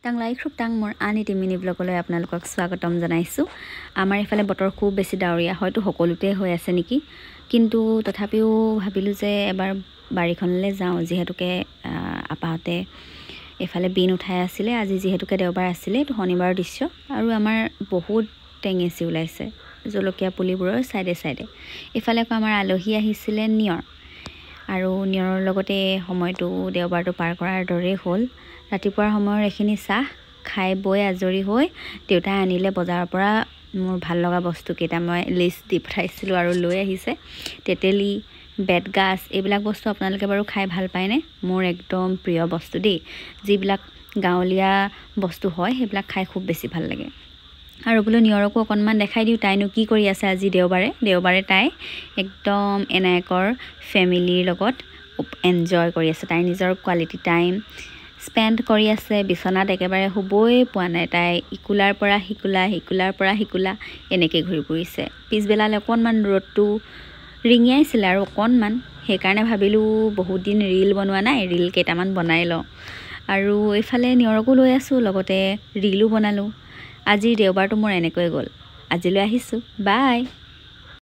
টাংলাই খুব টাং মোৰ আন এটি মিনি ব্লগলৈ আপোনালোকক স্বাগতম জনাইছোঁ। আমাৰ ইফালে বতৰ খুব বেছি ডাৱৰীয়া, হয়তো সকলোতে হৈ আছে নেকি, কিন্তু তথাপিও ভাবিলোঁ যে এবাৰ বাৰীখনলৈ যাওঁ, যিহেতুকে আপাহঁতে এফালে বিন উঠাই আছিলে। আজি যিহেতুকে দেওবাৰ আছিলে, এইটো শনিবাৰৰ দৃশ্য, আৰু আমাৰ বহুত টেঙেচি ওলাইছে জলকীয়া পুলিবোৰৰ চাইডে চাইডে। এইফালে আকৌ আমাৰ আলহী আহিছিলে নিয়ৰ, আৰু নিয়ৰৰ লগতে সময়টো দেওবাৰটো পাৰ কৰাৰ দৰেই হ'ল। ৰাতিপুৱাৰ সময়ৰ এইখিনি চাহ খাই বৈ আজৰি হৈ দেউতাই আনিলে বজাৰৰ পৰা মোৰ ভাল লগা বস্তুকেইটা মই লিষ্ট দি পঠাইছিলোঁ আৰু লৈ আহিছে। তেতেলী, বেতগাজ, এইবিলাক বস্তু আপোনালোকে বাৰু খাই ভাল পায়নে? মোৰ একদম প্ৰিয় বস্তু দেই। যিবিলাক গাঁৱলীয়া বস্তু হয় সেইবিলাক খাই খুব বেছি ভাল লাগে। আৰু বোলো নিয়ৰকো অকণমান দেখাই দিওঁ, তাইনো কি কৰি আছে। আজি দেওবাৰে তাই একদম এনায়েকৰ ফেমিলিৰ লগত এনজয় কৰি আছে। তাই নিজৰ কোৱালিটি টাইম স্পেণ্ড কৰি আছে। বিচনাত একেবাৰে শুবই পোৱা নাই তাই, ইকুলাৰ পৰা সিকুলা এনেকৈ ঘূৰি ফুৰিছে। পিছবেলালৈ অকণমান ৰ'দটো ৰিঙিয়াইছিলে আৰু অকণমান, সেইকাৰণে ভাবিলোঁ বহুত দিন ৰীল বনোৱা নাই, ৰীল কেইটামান বনাই লওঁ। আৰু এইফালে নিয়ৰকো লৈ আছোঁ, লগতে ৰীলো বনালোঁ। আজিৰ দেওবাৰটো মোৰ এনেকৈয়ে গ'ল। আজিলৈ আহিছোঁ, বাই।